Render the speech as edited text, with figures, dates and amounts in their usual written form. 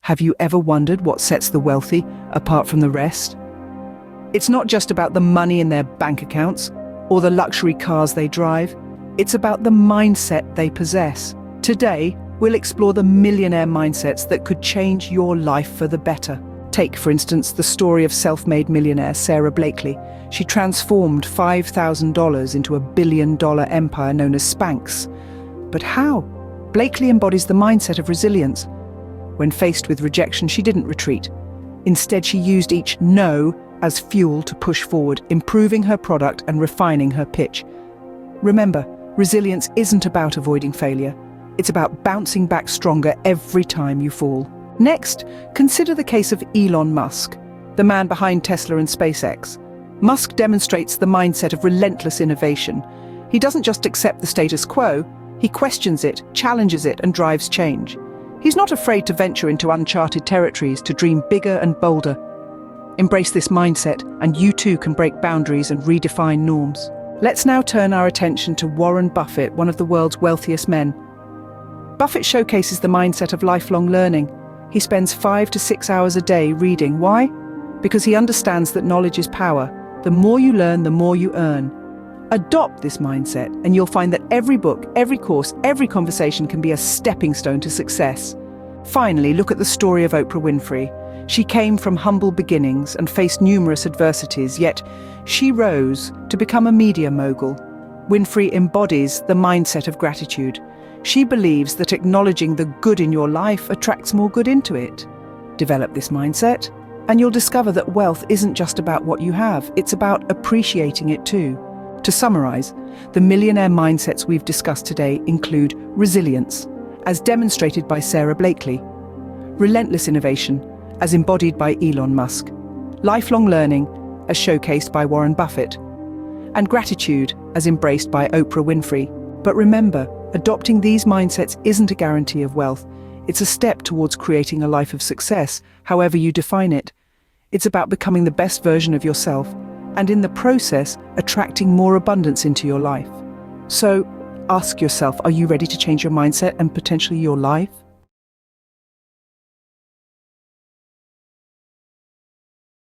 Have you ever wondered what sets the wealthy apart from the rest? It's not just about the money in their bank accounts or the luxury cars they drive. It's about the mindset they possess. Today, we'll explore the millionaire mindsets that could change your life for the better. Take, for instance, the story of self-made millionaire Sarah Blakely. She transformed $5,000 into $1 billion empire known as Spanx. But how? Blakely embodies the mindset of resilience. When faced with rejection, she didn't retreat. Instead, she used each no as fuel to push forward, improving her product and refining her pitch. Remember, resilience isn't about avoiding failure. It's about bouncing back stronger every time you fall. Next, consider the case of Elon Musk, the man behind Tesla and SpaceX. Musk demonstrates the mindset of relentless innovation. He doesn't just accept the status quo, he questions it, challenges it, and drives change. He's not afraid to venture into uncharted territories to dream bigger and bolder. Embrace this mindset, and you too can break boundaries and redefine norms. Let's now turn our attention to Warren Buffett, one of the world's wealthiest men. Buffett showcases the mindset of lifelong learning. He spends 5 to 6 hours a day reading. Why? Because he understands that knowledge is power. The more you learn, the more you earn. Adopt this mindset, and you'll find that every book, every course, every conversation can be a stepping stone to success. Finally, look at the story of Oprah Winfrey. She came from humble beginnings and faced numerous adversities, yet she rose to become a media mogul. Winfrey embodies the mindset of gratitude. She believes that acknowledging the good in your life attracts more good into it. Develop this mindset, and you'll discover that wealth isn't just about what you have, it's about appreciating it too. To summarize, the millionaire mindsets we've discussed today include resilience, as demonstrated by Sarah Blakely; relentless innovation, as embodied by Elon Musk; lifelong learning, as showcased by Warren Buffett; and gratitude, as embraced by Oprah Winfrey. But remember, adopting these mindsets isn't a guarantee of wealth. It's a step towards creating a life of success, however you define it. It's about becoming the best version of yourself, and in the process, attracting more abundance into your life. So, ask yourself, are you ready to change your mindset and potentially your life?